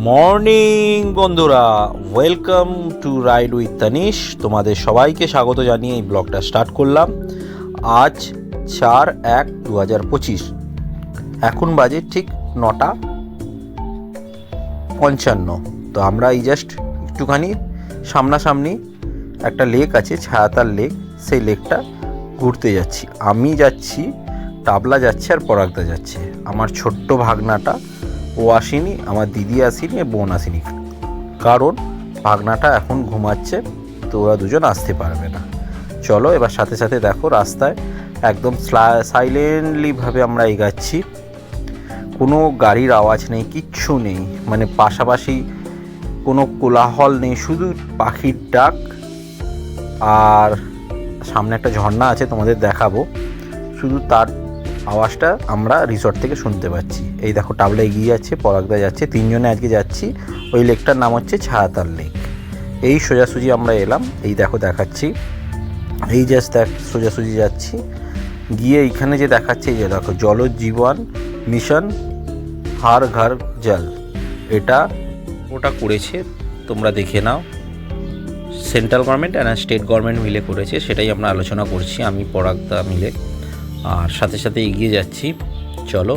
Morning বন্ধুরা, welcome to ride with Tanish. তোমাদের সবাইকে স্বাগত জানিয়ে এই ব্লগটা স্টার্ট করলাম। আজ 4/1/2025, এখন বাজে ঠিক 9:55। তো আমরা এই জাস্ট একটুখানি সামনাসামনি একটা লেক আছে, ছায়াতার লেক, সেই লেকটা ঘুরতে যাচ্ছি। আমি যাচ্ছি, টাবলা যাচ্ছে আর পরাগদা যাচ্ছে। আমার ছোট্ট ভাগনাটা ও আসেনি, আমার দিদি আসেনি, বোন আসেনি, কারণ ভাগনাটা এখন ঘুমাচ্ছে, তো ওরা দুজন আসতে পারবে না। চলো এবার সাথে সাথে দেখো, রাস্তায় একদম সাইলেন্টলিভাবে আমরা এগাচ্ছি, কোনো গাড়ির আওয়াজ নেই, কিচ্ছু নেই, মানে পাশাপাশি কোনো কোলাহল নেই, শুধু পাখির ডাক। আর সামনে একটা ঝর্ণা আছে, তোমাদের দেখাবো, শুধু তার আওয়াজটা আমরা রিসর্ট থেকে শুনতে পাচ্ছি। এই দেখো টাবলা এগিয়ে যাচ্ছে, পরাগদা যাচ্ছে, তিনজনে আজকে যাচ্ছি। ওই লেকটার নাম হচ্ছে ছায়াতার লেক। এই সোজাসুজি আমরা এলাম, এই দেখো দেখাচ্ছি, এই জাস্ট দেখ সোজাসুজি যাচ্ছি, গিয়ে এইখানে যে দেখাচ্ছে, এই যে দেখো জলজীবন মিশন হার ঘর জল, এটা ওটা করেছে, তোমরা দেখে নাও। Central government and state government মিলে করেছে, সেটাই আমরা আলোচনা করছি, আমি পরাগদা মিলে। আর সাথে সাথে এগিয়ে যাচ্ছি। চলো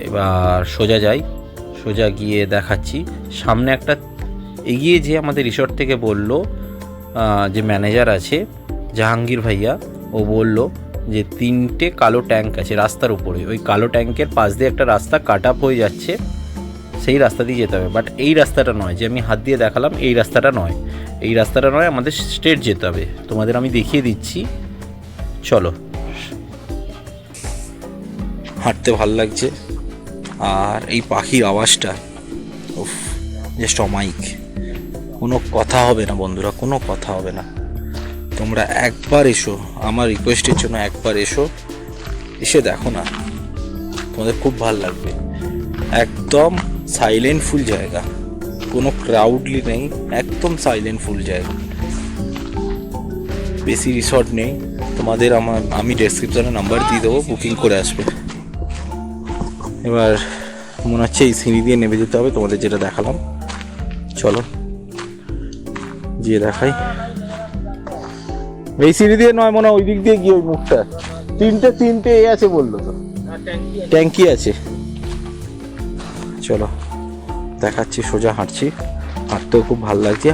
এবার সোজা যাই, সোজা গিয়ে দেখাচ্ছি। সামনে একটা এগিয়ে যে আমাদের রিসর্ট থেকে বলল, যে ম্যানেজার আছে জাহাঙ্গীর ভাইয়া, ও বলল যে 3টে কালো ট্যাঙ্ক আছে রাস্তার উপরে, ওই কালো ট্যাঙ্কের পাশ দিয়ে একটা রাস্তা কাট আপ হয়ে যাচ্ছে, সেই রাস্তা দিয়ে যেতে হবে। বাট এই রাস্তাটা নয়, যে আমি হাত দিয়ে দেখালাম, এই রাস্তাটা নয়, এই রাস্তাটা নয়, আমাদের স্ট্রেট যেতে হবে। তোমাদের আমি দেখিয়ে দিচ্ছি, চলো। হাঁটতে ভাল লাগছে, আর এই পাখির আওয়াজটা উফ, জাস্ট অমাইক। কোনো কথা হবে না বন্ধুরা, কোনো কথা হবে না। তোমরা একবার এসো, আমার রিকোয়েস্টের জন্য একবার এসো, এসে দেখো না, তোমাদের খুব ভাল লাগবে। একদম সাইলেন্টফুল জায়গা, কোনো ক্রাউডলি নেই, একদম সাইলেন্টফুল জায়গা, বেশি রিসর্ট নেই। তোমাদের আমি ডেসক্রিপশনে নাম্বার দিয়ে দেবো, বুকিং করে আসবে। এবার মনে হচ্ছে এই সিঁড়ি দিয়ে নেমে যেতে হবে, তোমাদের যেটা দেখালাম। চলো গিয়ে দেখাই। এই সিঁড়ি দিয়ে নয়, মনে হয় ওই দিক দিয়ে গিয়ে ওই মুখটা, তিনটে এ আছে বললো তো, ট্যাঙ্কি আছে। চলো দেখাচ্ছি, সোজা হাঁটছি, হাঁটতেও খুব ভালো লাগছে।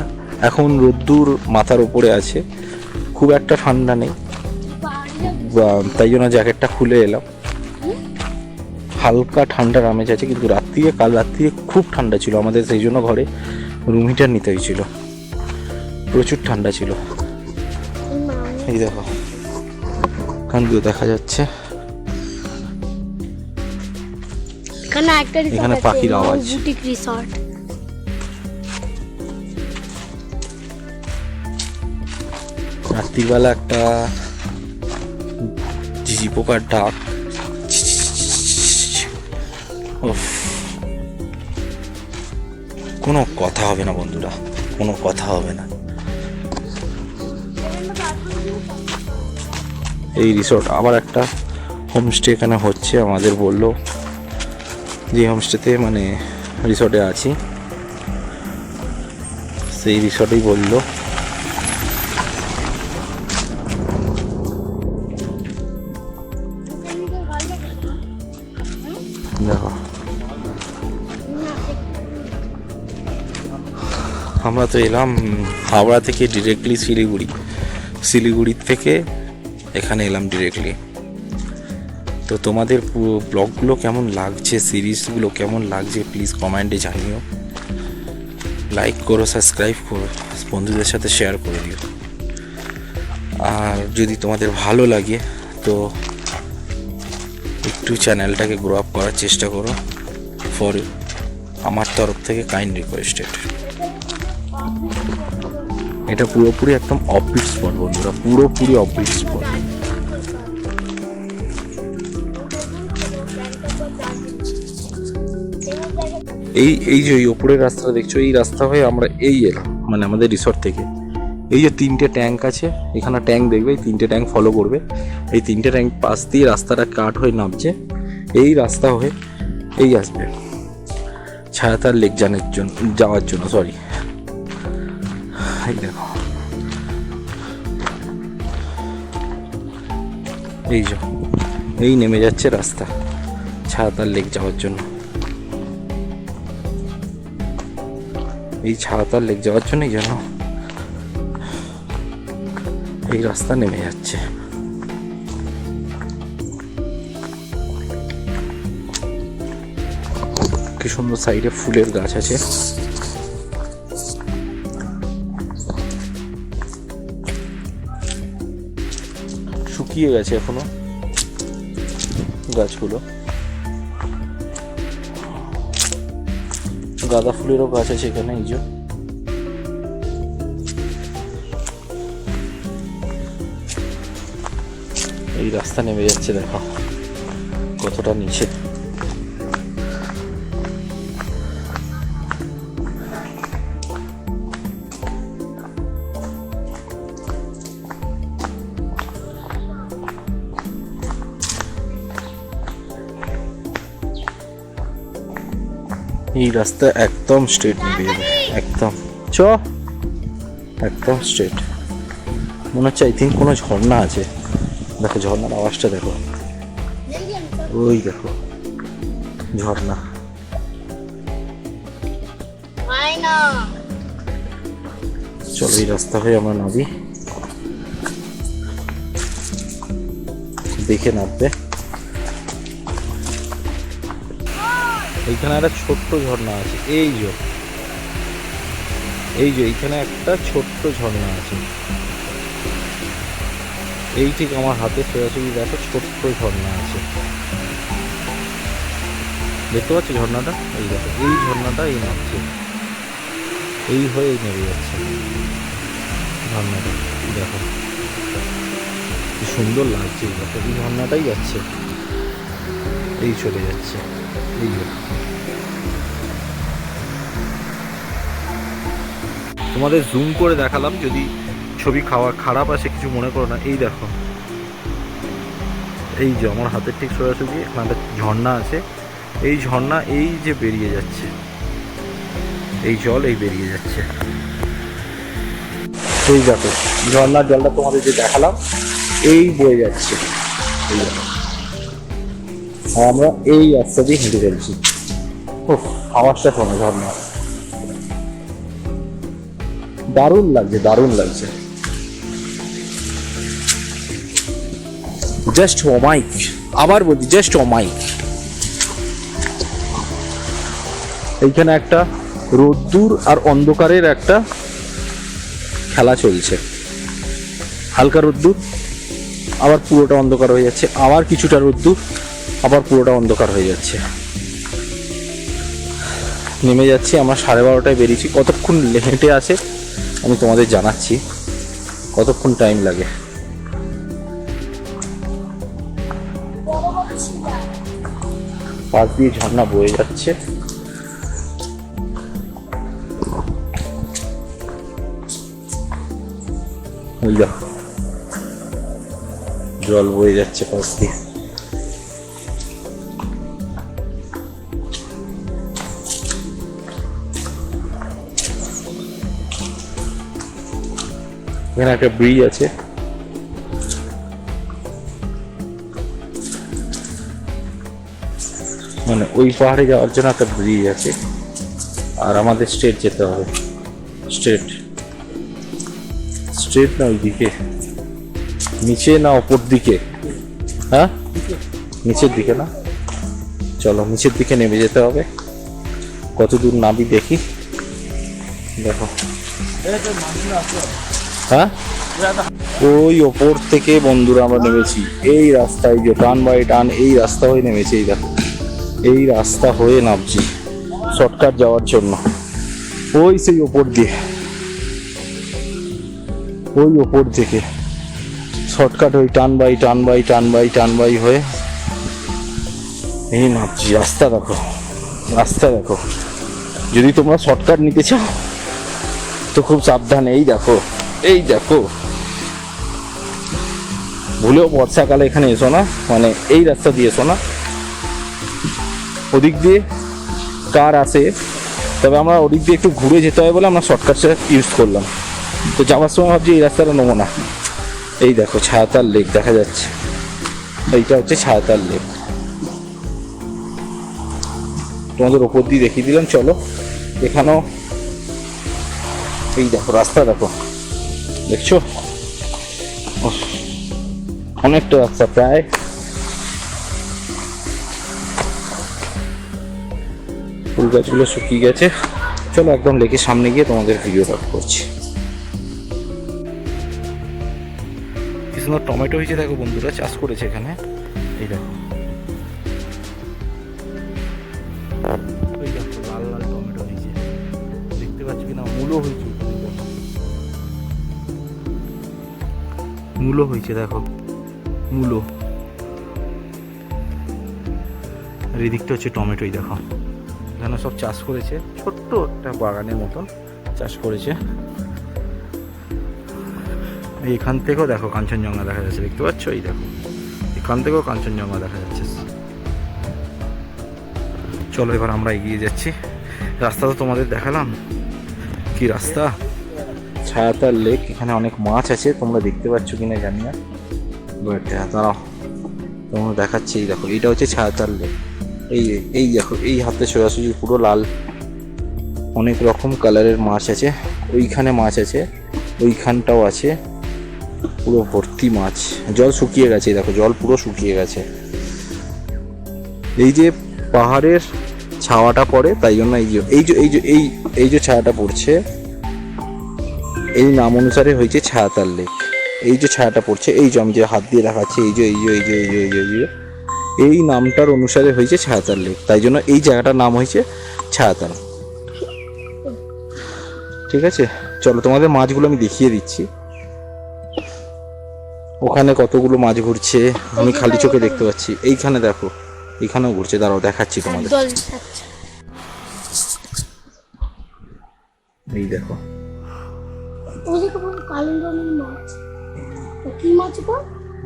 এখন রোদ্দুর মাথার উপরে আছে, খুব একটা ঠান্ডা নেই, তাই জন্য জ্যাকেটটা খুলে এলাম। হালকা ঠান্ডার আমেজ আছে, কিন্তু কাল রাত্রিরে খুব ঠান্ডা ছিল আমাদের, সেই জন্য ঘরে রুম হিটার নিতে হয়েছিল, প্রচুর ঠান্ডা ছিল। এই দেখো এখান দিয়ে দেখা যাচ্ছে, এখানে পাখির আওয়াজ। রাত্রিবেলা একটা ঝিঝি পোকার ডাক, কোনো কথা হবে না বন্ধুরা, কোনো কথা হবে না। এই রিসর্ট আবার একটা হোমস্টে এখানে হচ্ছে, আমাদের বললো যে হোমস্টেতে মানে রিসর্টে আছি, সেই রিসর্টেই বললো। দেখো আমরা তো এলাম হাওড়া থেকে ডিরেক্টলি শিলিগুড়ির থেকে এখানে এলাম ডিরেক্টলি। তো তোমাদের ব্লগগুলো কেমন লাগছে, সিরিজগুলো কেমন লাগছে, প্লিজ কমেন্টে জানিও, লাইক করো, সাবস্ক্রাইব করো, বন্ধুদের সাথে শেয়ার করে দিও। আর যদি তোমাদের ভালো লাগে তো একটু চ্যানেলটাকে গ্রো আপ করার চেষ্টা করো, ফর আমার তরফ থেকে কাইন্ড রিকোয়েস্টেড। এটা পুরোপুরি একদম অফবিট স্পট বন্ধুরা, পুরোপুরি অফবিট স্পট। এই যে ওই ওপরের রাস্তাটা দেখছো, এই রাস্তা হয়ে আমরা এই এলাম, মানে আমাদের রিসর্ট থেকে। এই যে 3টে ট্যাঙ্ক আছে, এখানে ট্যাঙ্ক দেখবে, এই 3টে ট্যাঙ্ক ফলো করবে, এই 3টে ট্যাঙ্ক পাশ দিয়ে রাস্তাটা কাট হয়ে নামছে, এই রাস্তা হয়ে এই আসবে ছায়াতার লেক যাওয়ার জন্য সরি। এই দেখো, এই যে এই নেমে যাচ্ছে রাস্তা ছায়াতার লেক যাওয়ার জন্য। এই ছায়াতার লেক যাওয়ার জন্য এই জন্য এই রাস্তা নেমে যাচ্ছে। কি সুন্দর সাইডে ফুলের গাছ আছে। শুকিয়ে গেছে এখনো গাছগুলো। গাঁদা ফুলেরও গাছ আছে এখানে। এই যে এই রাস্তা নেমে যাচ্ছে, দেখো কতটা নিচে। এই রাস্তা একদম স্ট্রেট নেমে যাবে, একদম একদম স্ট্রেট। মনে হচ্ছে আই থিঙ্ক কোনো ঝর্ণা আছে। দেখো ঝর্ণার আওয়াজটা দেখো, ওই দেখো ঝর্ণা। চলো এই রাস্তা হয়ে আমরা নামি, দেখে নামবে। এইখানে একটা ছোট্ট ঝর্ণা আছে। এই যে এইখানে একটা ছোট্ট ঝর্ণা আছে। এই ঠিক আমার হাতে সোজাসুজি দেখো ছোট্ট ঝর্ণা আছে, দেখতে পাচ্ছ ঝর্ণাটা? এই দেখো এই ঝর্ণাটা এই নামছে, এই হয়ে নেমে যাচ্ছে ঝর্ণাটা। দেখো কি সুন্দর লাগছে। দেখো এই ঝর্ণাটাই যাচ্ছে, এই চলে যাচ্ছে। এই তোমাদের জুম করে দেখালাম, যদি ছবি খারাপ আসে কিছু মনে করো না। এই দেখো এই যে আমার হাতের ঠিক সোজাসুজি এখানে একটা ঝর্ণা আছে। এই ঝর্ণা এই যে বেরিয়ে যাচ্ছে, এই জল এই বেরিয়ে যাচ্ছে। এই দেখো ঝর্ণার জলটা তোমাদের যে দেখালাম এই বয়ে যাচ্ছে। এই দেখো আমরা এই রাস্তা দিয়ে হেঁটে চলছি। ওহ আওয়াজটা শোনো ঝর্ণা, দারুণ লাগছে, দারুণ লাগছে। জাস্ট অমাইক, আবার বলছি জাস্ট অমাইক। এইখানে একটা রোদ্দুর আর অন্ধকারের একটা খেলা চলছে। হালকা রোদ্দুর, আবার পুরোটা অন্ধকার হয়ে যাচ্ছে, আবার কিছুটা রোদ্দুর, আবার পুরোটা অন্ধকার হয়ে যাচ্ছে। নেমে যাচ্ছি আমরা 12:30টায় বেরিয়েছি। কতক্ষণ হেঁটে আছে আমি তোমাদের জানাচ্ছি, কতক্ষণ টাইম লাগে। পাশ দিয়ে ঝর্ণা বয়ে যাচ্ছে। জল বয়ে যাচ্ছে পাশ দিয়ে। এখানে একটা ব্রিজ আছে, মানে ওই পাহাড়ে যাওয়ার জন্য একটা ব্রিজ আছে। আর আমাদের স্ট্রেট যেতে হবে, স্ট্রেট না ওইদিকে, নিচে না ওপর দিকে? হ্যাঁ নিচের দিকে না? চলো নিচের দিকে নেমে যেতে হবে। কত দূর নামি দেখি। দেখো হ্যাঁ ওই ওপর থেকে বন্ধুরা আমরা নেমেছি এই রাস্তায়, যে টান বাই টান এই রাস্তা হয়ে নেমেছি। এই দেখো এই রাস্তা হয়ে নামছি শর্টকাট যাওয়ার জন্য। ওই সেই ওপর দিয়ে, ওই ওপর থেকে শর্টকাট হয়ে টান বাই হয়ে এই নামছি। রাস্তা দেখো, রাস্তা দেখো। যদি তোমরা শর্টকাট নিতে চাও তো খুব সাবধানে। এই দেখো ভুলেও বর্ষাকালে এখানে এসো না, মানে এই রাস্তা দিয়ে এসো না। ওদিক দিয়ে কার আসে, তবে আমরা ওদিক দিয়ে একটু ঘুরে যেতে হবে বলে আমরা শর্টকাটটা ইউজ করলাম। তো যাওয়ার সময় ভাবছি এই রাস্তাটা নেবো না। এই দেখো ছায়াতার লেক দেখা যাচ্ছে, এইটা হচ্ছে ছায়াতার লেক। তোমাদের ওপর দিয়ে দেখিয়ে দিলাম। চলো এখানেও এই দেখো রাস্তা, দেখো দেখছো অনেকটা রাস্তা, প্রায় ফুল গাছগুলো শুকিয়ে গেছে। চলো একদম লেকের সামনে গিয়ে তোমাদের ভিডিওটা করছি। কি সুন্দর টমেটো হয়েছে দেখো বন্ধুরা, চাষ করেছে এখানে। এই দেখো ওই দেখো লাল লাল টমেটো হয়েছে, দেখতে পাচ্ছ কিনা? মূলো হয়েছে, মূলো হয়েছে দেখো, মূলো। আর এদিকটা হচ্ছে টমেটোই দেখো, এখানে সব চাষ করেছে, ছোট্ট একটা বাগানের মতন চাষ করেছে। এখান থেকেও দেখো কাঞ্চনজঙ্ঘা দেখা যাচ্ছে, দেখতে পাচ্ছ? এই দেখো এখান থেকেও কাঞ্চনজঙ্ঘা দেখা যাচ্ছে। চলো এবার আমরা এগিয়ে যাচ্ছি। রাস্তা তো তোমাদের দেখালাম, কি রাস্তা। ছায়াতার লেক, এখানে অনেক মাছ আছে, তোমরা দেখতে পাচ্ছ কিনা জানি না, দাঁড়াও তোমরা দেখাচ্ছি। এই দেখো এইটা হচ্ছে ছায়াতার লেক। এই দেখো এই হাতে সোজাসুজি পুরো লাল, অনেক রকম কালারের মাছ আছে। ওইখানে মাছ আছে, ওইখানটাও আছে, পুরো ভর্তি মাছ। জল শুকিয়ে গেছে, দেখো জল পুরো শুকিয়ে গেছে। এই যে পাহাড়ের ছাওয়াটা পড়ে, তাই জন্য এই যে ছায়াটা পড়ছে, এই নাম অনুসারে হয়েছে ছায়াতার লেক। এই যে ছায়াটা পড়ছে, এই যে আমি যে হাত দিয়ে দেখাচ্ছি, এই নামটার অনুসারে হয়েছে ছায়াতার লেক, তাই জন্য এই জায়গাটার নাম হয়েছে ছায়াতার। ঠিক আছে, চলো তোমাদের মাছগুলো আমি দেখিয়ে দিচ্ছি। ওখানে কতগুলো মাছ ঘুরছে, আমি খালি চোখে দেখতে পাচ্ছি। এইখানে দেখো, এইখানেও ঘুরছে, দাঁড়াও দেখাচ্ছি তোমাদের। এই দেখো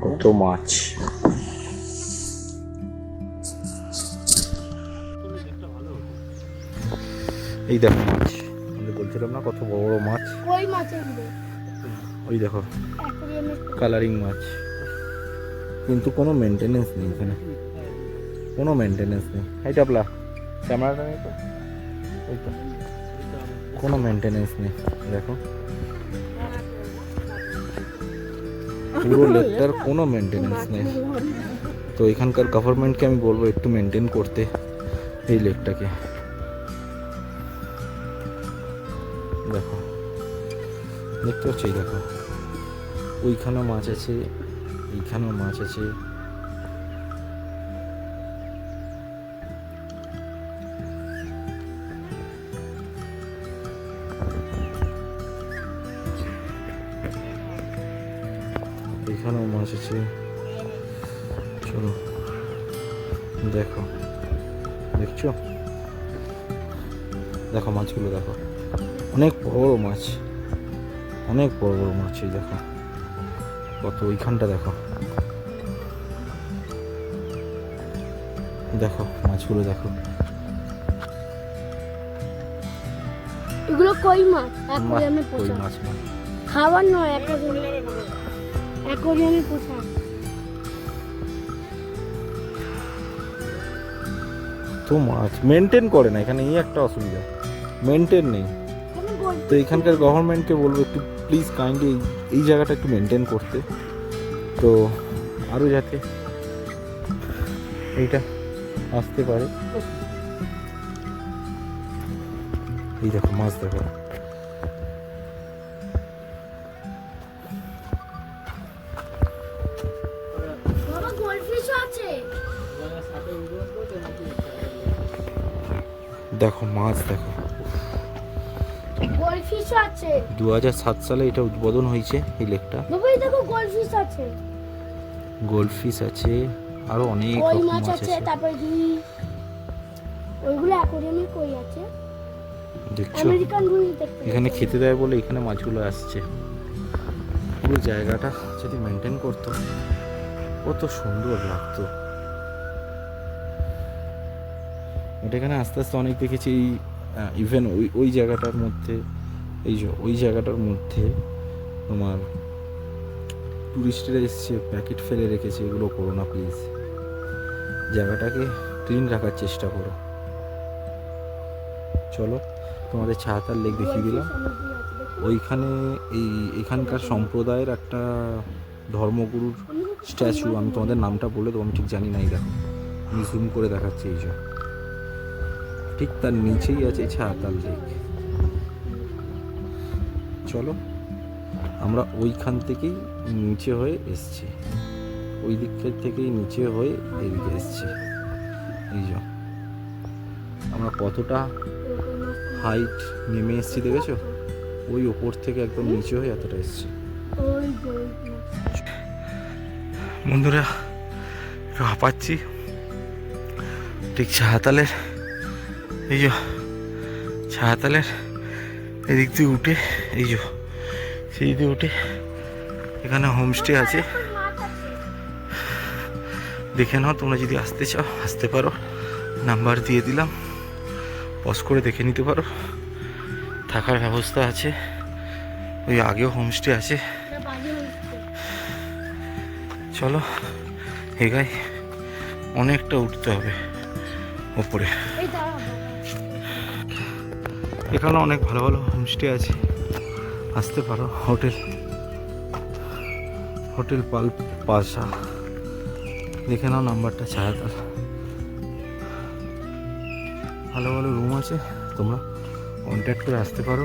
কত মাছ। এই দেখো মাছ, আমি বলছিলাম না কত বড় বড় মাছ। ওই দেখো কালারিং মাছ, কিন্তু কোনো মেনটেনেন্স নেই এখানে, কোনো মেনটেনেন্স নেই। এই টাপলা ক্যামেরাটা নেই তো, ওই তো কোনো মেনটেনেন্স নেই। দেখো পুরো লেকটার কোনো মেনটেনেন্স নেই। তো এখানকার গভর্নমেন্টকে আমি বলবো একটু মেনটেন করতে এই লেকটাকে। দেখো দেখতে পাচ্ছি, দেখো ওইখানেও মাছ আছে, এইখানেও মাছ আছে। এখানেও মাছ আছে। চলো দেখো, দেখছো? দেখো মাছগুলো দেখো, অনেক বড় বড় মাছ, অনেক বড় বড় মাছ। এই দেখো কত, ওইখানটা দেখো, দেখো মাছগুলো দেখো। এগুলো কই মাছ, অ্যাকোয়ারিয়ামে কই পোষা মাছ না, খাবার নয়, অ্যাকোয়ারিয়ামে পোষা। তো মাছ মেনটেন করে না এখানে, এই একটা অসুবিধা, মেনটেন নেই। তো এখানকার গভর্নমেন্টকে বলবো একটু প্লিজ কাইন্ডলি এই জায়গাটা একটু মেনটেন করতে, তো আরও যাতে এইটা আসতে পারে। এই দেখো মাছ দেখো, দেখো মাছ দেখো। 2007 সালে এটা উদ্বোধন হয়েছে এই লেকটা। গোল্ডফিশ আছে, আরো অনেক রকম মাছ আছে। তারপরে ওইগুলো অ্যাকোয়ারিয়ামে কই আছে, দেখছো আমেরিকান রুই দেখতে। এখানে খেতে দেয় বলে এখানে মাছগুলো আসছে। পুরো জায়গাটা যদি মেনটেন করতো কত সুন্দর লাগতো। এটা এখানে আস্তে আস্তে অনেক দেখেছি ইভেন ওই ওই জায়গাটার মধ্যে, এই যে ওই জায়গাটার মধ্যে তোমার টুরিস্টরা এসছে, প্যাকেট ফেলে রেখেছে। এগুলো করো না প্লিজ, জায়গাটাকে ক্লিন রাখার চেষ্টা করো। চলো তোমাদের ছায়াতাল লেক দেখিয়ে দিলাম। ওইখানে এখানকার সম্প্রদায়ের একটা ধর্মগুরুর স্ট্যাচু, আমি তোমাদের নামটা বলে দেবো, আমি ঠিক জানি না। এই দেখো, আমি জুম করে দেখাচ্ছি, এই যে ঠিক তার নিচেই আছে ছায়াতাল লেক। চলো আমরা ওইখান থেকেই নিচে হয়ে এসছি, ওই দিক থেকেই নিচে হয়ে এদিকে এসছি। এই যে আমরা কতটা হাইট নেমে এসছি দেখেছো, ওই ওপর থেকে একদম নিচে হয়ে এতটা এসছি। বন্ধুরা একটু হাঁপাচ্ছি, ঠিক ছায়াতালের, এই যে ছায়াতালের এদিক দিয়ে উঠে, এই যে সেই দিয়ে উঠে এখানে হোমস্টে আছে, দেখে নাও তোমরা যদি আসতে চাও আসতে পারো, নাম্বার দিয়ে দিলাম, পজ করে দেখে নিতে পারো। থাকার ব্যবস্থা আছে, ওই আগেও হোমস্টে আছে। চলো এগাই, অনেকটা উঠতে হবে ওপরে। এখানে অনেক ভালো ভালো হোমস্টে আছে, আসতে পারো। হোটেল পাল পাশা, দেখে নাও নাম্বারটা, ছায়াতাল। ভালো ভালো রুম আছে, তোমরা কন্ট্যাক্ট করে আসতে পারো।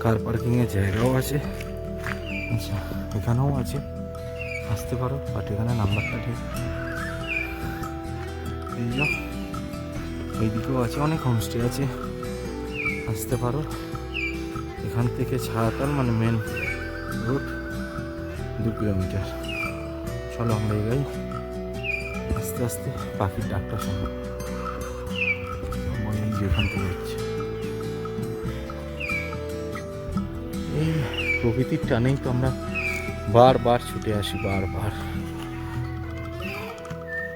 কার পার্কিংয়ের জায়গাও আছে, আচ্ছা এখানেও আছে, আসতে পারো। বাট এখানে নাম্বারটা ঠিক এই যে এইদিকেও আছে, অনেক হোমস্টে আছে, আসতে পারো। এখান থেকে ছায়াতাল মানে মেন রোড 2 কিলোমিটার। চলো আমরা এগাই আস্তে আস্তে, পাখির ডাকটা শোনো, মনে যেখান থেকে হচ্ছে। এই প্রকৃতির টানেই তো আমরা বারবার ছুটে আসি, বারবার।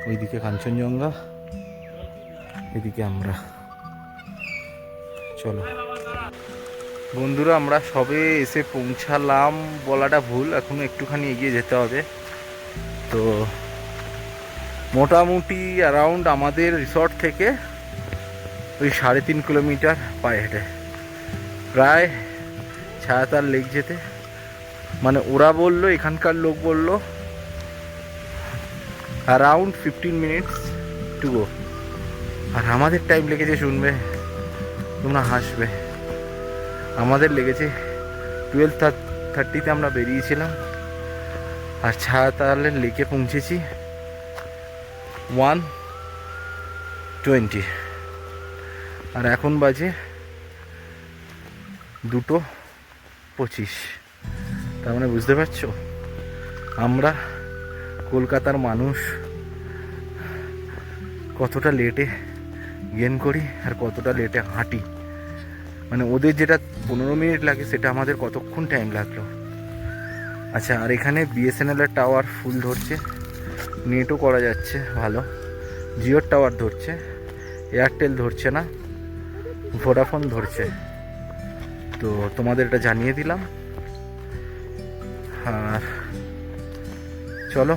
ওইদিকে কাঞ্চনজঙ্ঘা, এদিকে আমরা। চলো বন্ধুরা, আমরা সবে এসে পৌঁছালাম বলাটা ভুল, এখনো একটুখানি এগিয়ে যেতে হবে। তো মোটামুটি অ্যারাউন্ড আমাদের রিসর্ট থেকে ওই 3.5 কিলোমিটার পায়ে হেঁটে প্রায় ছায়াতাল লেক যেতে। মানে ওরা বললো, এখানকার লোক বললো অ্যারাউন্ড 15 মিনিটস টু গো। আর আমাদের টাইম লেগেছে, শুনবে তোমরা হাসবে, আমাদের লেগেছে 12:30 আমরা বেরিয়েছিলাম, আর ছায়াতালের লেকে পৌঁছেছি 1:20, আর এখন বাজে 2:25। তার মানে বুঝতে পারছো আমরা কলকাতার মানুষ কতটা লেটে গেন করি আর কতটা লেটে হাঁটি। মানে ওদের যেটা 15 মিনিট লাগে সেটা আমাদের কতক্ষণ টাইম লাগলো। আচ্ছা, আর এখানে বিএসএনএলের টাওয়ার ফুল ধরছে, নেটও করা যাচ্ছে ভালো, জিওর টাওয়ার ধরছে, এয়ারটেল ধরছে না, ভোডাফোন ধরছে। তো তোমাদের এটা জানিয়ে দিলাম। আর চলো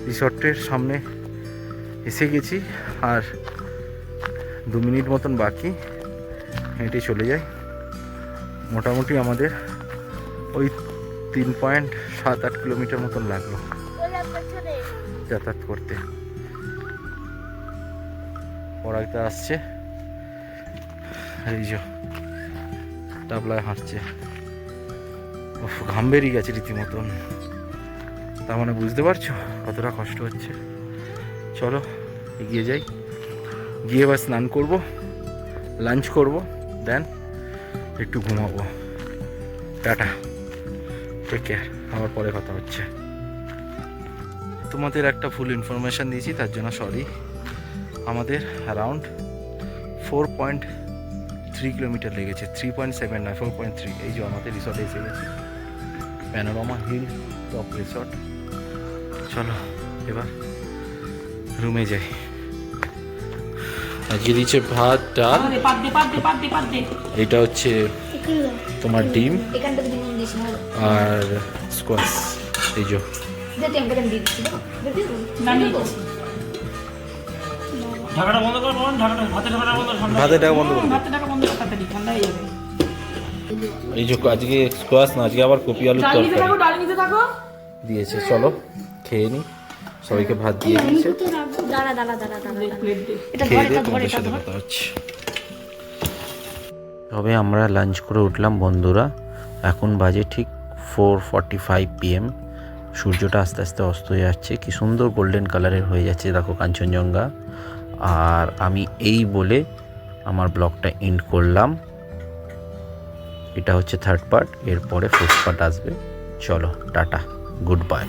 রিসর্টের সামনে এসে গেছি, আর 2 মিনিট মতন বাকি, হেঁটে চলে যাই। মোটামুটি আমাদের ওই 3.78 কিলোমিটার মতন লাগলো যাতায়াত করতে। পড়াইতে আসছে, এই যে টাবলায় হাঁটছে, ঘাম বেরিয়ে গেছে রীতিমতন। তার মানে বুঝতে পারছো কতটা কষ্ট হচ্ছে। চলো এগিয়ে যাই, গিয়ে এবার স্নান করবো, লাঞ্চ করবো, দেন একটু ঘুমাবো। টাটা, টেক কেয়ার, আবার পরে কথা হচ্ছে। তোমাদের একটা ফুল ইনফরমেশান দিয়েছি, তার জন্য সরি। আমাদের অ্যারাউন্ড 4.3 কিলোমিটার লেগেছে, 3.7 নয়, 4.3। এই যে আমাদের রিসর্টে এসে গেছি, প্যানোরামা হিল টপ রিসর্ট। চলো এবার রুমে যাই। আজকে দিচ্ছে ভাত ডাল, এটা হচ্ছে এখানে দাও। তোমার ডিম এখানটা যদি নুন দিস না আর স্কোয়াশ। এই যে যে টেম্পারেচার দিয়ে দিচ্ছি তো না নিয়ে গেছি। ঢাকাটা বন্ধ কর বোন, ঢাকাটা ভাতের ঢাকাটা বন্ধ কর, ঠান্ডা ভাতের ঢাকা বন্ধ করে দে। ভাতের ঢাকা বন্ধ কর, তাড়াতাড়ি ঠান্ডা হয়ে যাবে। এই যে আজকে স্কোয়াশ না, আজকে আবার কপি আলুর ডাল নিতে থাকো, তরকারি ডাল নিতে থাকো। দিয়েছে। চলো খেয়ে নি, সবাইকে ভাত দিয়ে দিয়েছে। দাঁড়া প্লেট দে। এটা খেয়ে ধরে দিয়ে এটা ধরে তোমাদের এটা সাথে ধরে কথা হচ্ছে। তবে আমরা লাঞ্চ করে উঠলাম বন্ধুরা, এখন বাজে ঠিক 4:45 PM। সূর্যটা আস্তে আস্তে অস্ত হয়ে যাচ্ছে, কি সুন্দর গোল্ডেন কালারের হয়ে যাচ্ছে দেখো কাঞ্চনজঙ্ঘা। আর আমি এই বলে আমার ব্লগটা এন্ড করলাম। এটা হচ্ছে থার্ড পার্ট, এরপরে ফোর্থ পার্ট আসবে। চলো টাটা, গুড বাই।